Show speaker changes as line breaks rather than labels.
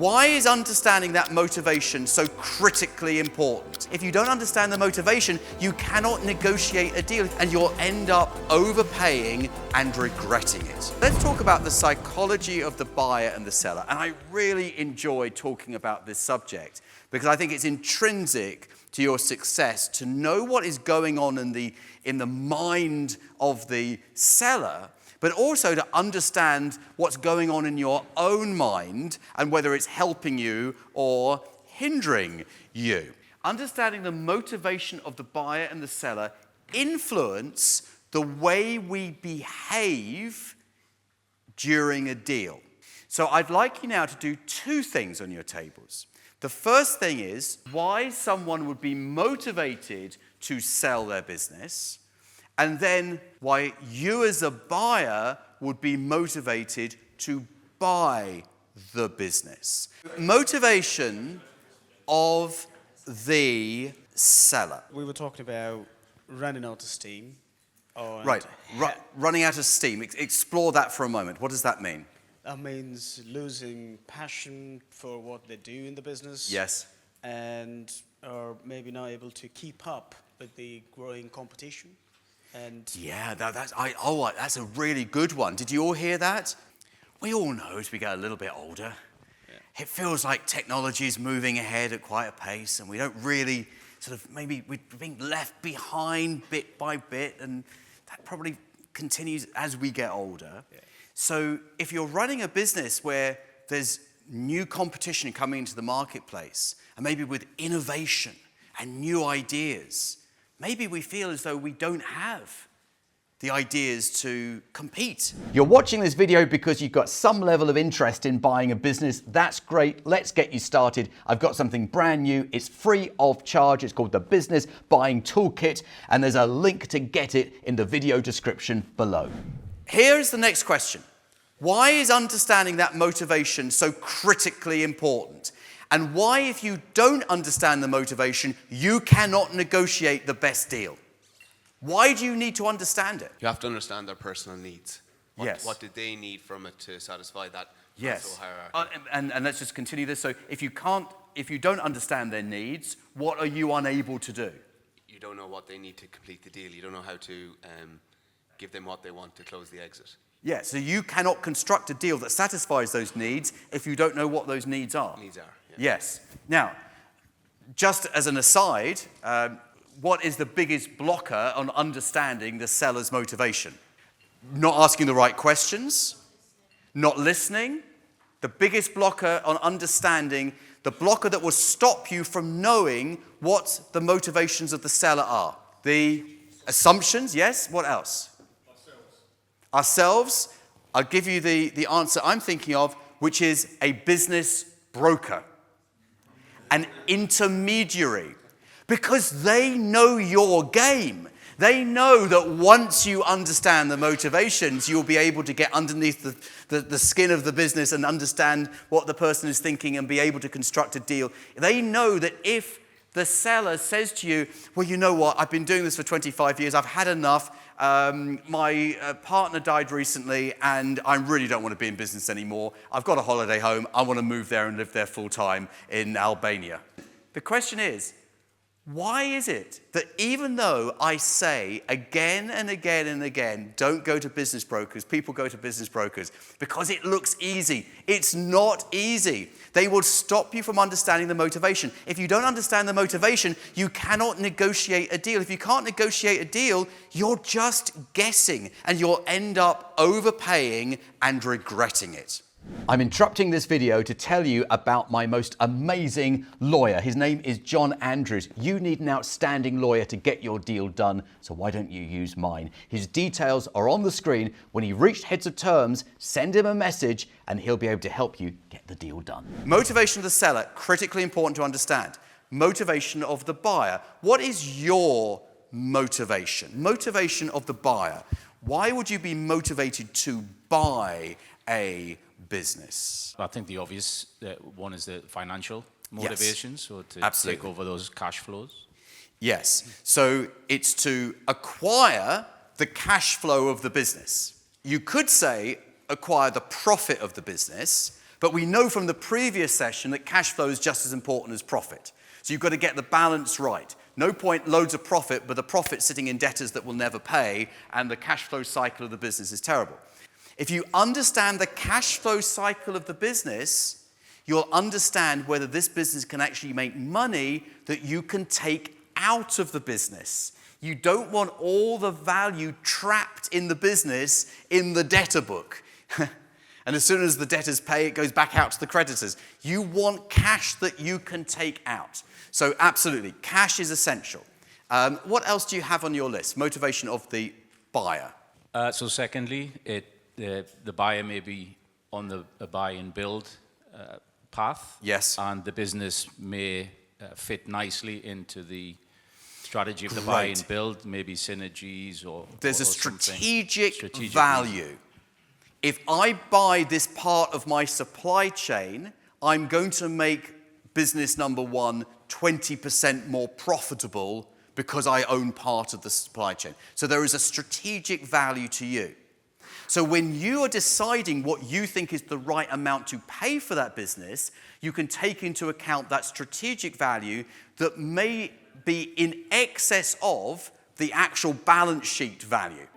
Why is understanding that motivation so critically important? If you don't understand the motivation, you cannot negotiate a deal and you'll end up overpaying and regretting it. Let's talk about the psychology of the buyer and the seller. And I really enjoy talking about this subject because I think it's intrinsic to your success to know what is going on in the mind of the seller, but also to understand what's going on in your own mind and whether it's helping you or hindering you. Understanding the motivation of the buyer and the seller influence the way we behave during a deal. So I'd like you now to do two things on your tables. The first thing is why someone would be motivated to sell their business, and then why you as a buyer would be motivated to buy the business. Motivation of the seller.
We were talking about running out of steam.
Right, running out of steam. Explore that for a moment. What does that mean?
That means losing passion for what they do in the business.
Yes.
And are maybe not able to keep up with the growing competition. And
yeah, that's a really good one. Did you all hear that? We all know as we get a little bit older, it feels like technology is moving ahead at quite a pace, and we don't really maybe we're being left behind bit by bit, and that probably continues as we get older. Yeah. So if you're running a business where there's new competition coming into the marketplace, and maybe with innovation and new ideas, maybe we feel as though we don't have the ideas to compete. You're watching this video because you've got some level of interest in buying a business. That's great. Let's get you started. I've got something brand new. It's free of charge. It's called the Business Buying Toolkit, and there's a link to get it in the video description below. Here's the next question. Why is understanding that motivation so critically important? And why, if you don't understand the motivation, you cannot negotiate the best deal? Why do you need to understand it?
You have to understand their personal needs.
Yes.
What did they need from it to satisfy that?
Yes.
Hierarchy?
And let's just continue this. So if you don't understand their needs, what are you unable to do?
You don't know what they need to complete the deal. You don't know how to give them what they want to close the exit.
Yeah, so you cannot construct a deal that satisfies those needs if you don't know what those needs are.
Needs are. Yeah.
Yes. Now, just as an aside, what is the biggest blocker on understanding the seller's motivation? Not asking the right questions, not listening. The biggest blocker on understanding, the blocker that will stop you from knowing what the motivations of the seller are. The assumptions, yes. What else? Ourselves. I'll give you the answer I'm thinking of, which is a business broker, an intermediary, because they know your game. They know that once you understand the motivations, you'll be able to get underneath the skin of the business and understand what the person is thinking and be able to construct a deal. They know that if the seller says to you, well, you know what, I've been doing this for 25 years, I've had enough, my partner died recently and I really don't want to be in business anymore. I've got a holiday home, I want to move there and live there full time in Albania. The question is, why is it that even though I say again and again and again, don't go to business brokers, people go to business brokers because it looks easy. It's not easy. They will stop you from understanding the motivation. If you don't understand the motivation, you cannot negotiate a deal. If you can't negotiate a deal, you're just guessing and you'll end up overpaying and regretting it. I'm interrupting this video to tell you about my most amazing lawyer. His name is John Andrews. You need an outstanding lawyer to get your deal done, so why don't you use mine? His details are on the screen. When he reached heads of terms, send him a message and he'll be able to help you get the deal done. Motivation of the seller, critically important to understand. Motivation of the buyer. What is your motivation? Motivation of the buyer. Why would you be motivated to buy a business?
I think the obvious one is the financial motivation, so to
Absolutely.
Take over those cash flows.
Yes, so it's to acquire the cash flow of the business. You could say acquire the profit of the business, But we know from the previous session that cash flow is just as important as profit. So you've got to get the balance right. No point loads of profit, but the profit sitting in debtors that will never pay, and the cash flow cycle of the business is terrible. If you understand the cash flow cycle of the business, you'll understand whether this business can actually make money that you can take out of the business. You don't want all the value trapped in the business in the debtor book. And as soon as the debtors pay, it goes back out to the creditors. You want cash that you can take out. So absolutely, cash is essential. What else do you have on your list? Motivation of the buyer.
So secondly, the buyer may be on the buy and build path.
Yes.
And the business may fit nicely into the strategy of the buy and build, maybe synergies or
There's a
something.
strategic
Strategic
value. If I buy this part of my supply chain, I'm going to make business number one 20% more profitable because I own part of the supply chain. So there is a strategic value to you. So when you are deciding what you think is the right amount to pay for that business, you can take into account that strategic value that may be in excess of the actual balance sheet value.